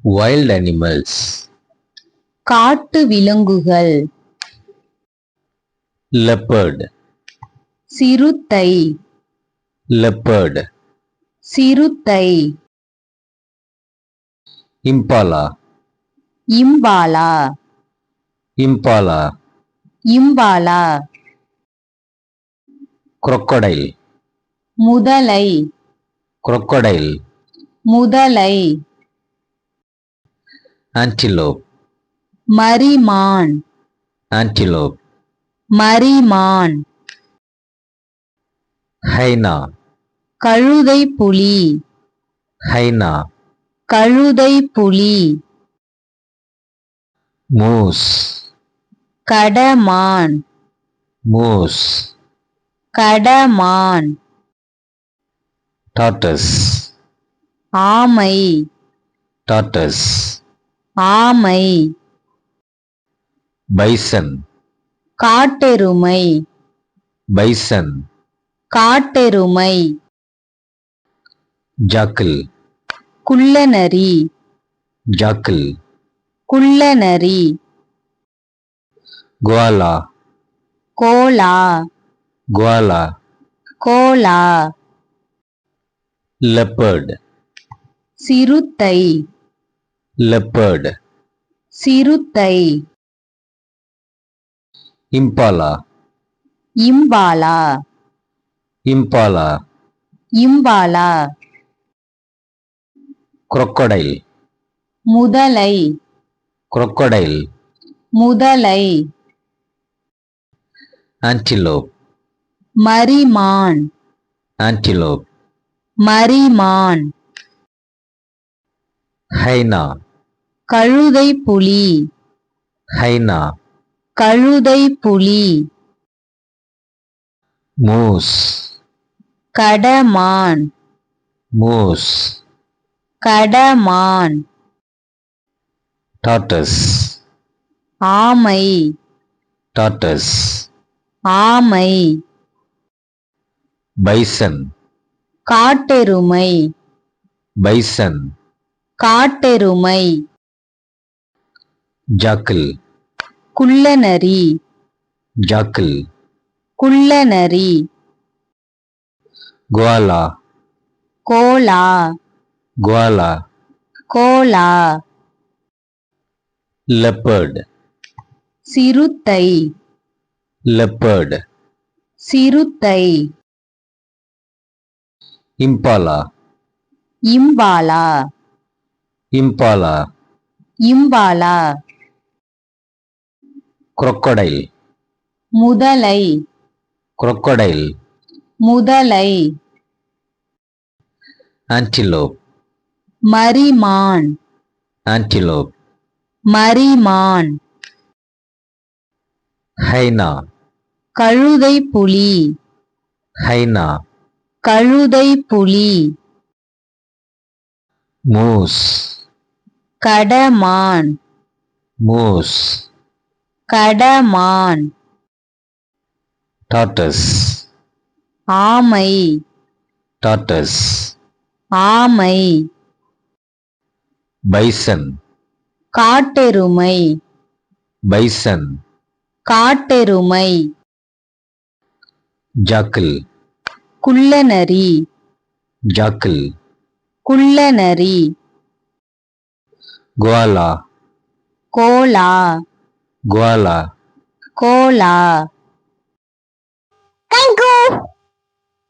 wild animals, காட்டு விலங்குகள். leopard, சிறுத்தை leopard, சிறுத்தை. impala, impala impala, impala. crocodile, முதலை crocodile, முதலை. antelope, மரிமான் antelope, மரிமான். hyena, கழுதை புலி hyena, கழுதை புலி. moose, கடமான் moose, கடமான். tortoise, ஆமை tortoise, ஆமை. bison, காட்டெருமை bison, காட்டெருமை. jackal, குள்ளநரி jackal, குள்ளநரி. koala, koala koala, koala. leopard, சிறுத்தை leopard, சிறுத்தை. impala, impala impala, impala. crocodile, முதலை crocodile, முதலை. antelope, மரிமான் antelope, மரிமான். hyena, கழுதை புலி hyena, கழுதை புலி. moose, கடமான் moose, கடமான். tortoise, ஆமை tortoise, ஆமை. bison, காட்டெருமை bison, காட்டெருமை. jackal, குள்ளநரி jackal, குள்ளநரி. koala, koala koala, koala. leopard, சிறுத்தை leopard, சிறுத்தை. impala, impala impala, impala. crocodile, முதலை crocodile, முதலை. antelope, மரிமான் antelope, மரிமான். hyena, கழுதை புலி hyena, கழுதை புலி. moose, கடமான் moose, கடமான். tortoise, ஆமை tortoise, ஆமை. bison, காட்டெருமை bison, காட்டெருமை. jackal, குள்ளநரி jackal, குள்ளநரி. koala, koala koala, Cola.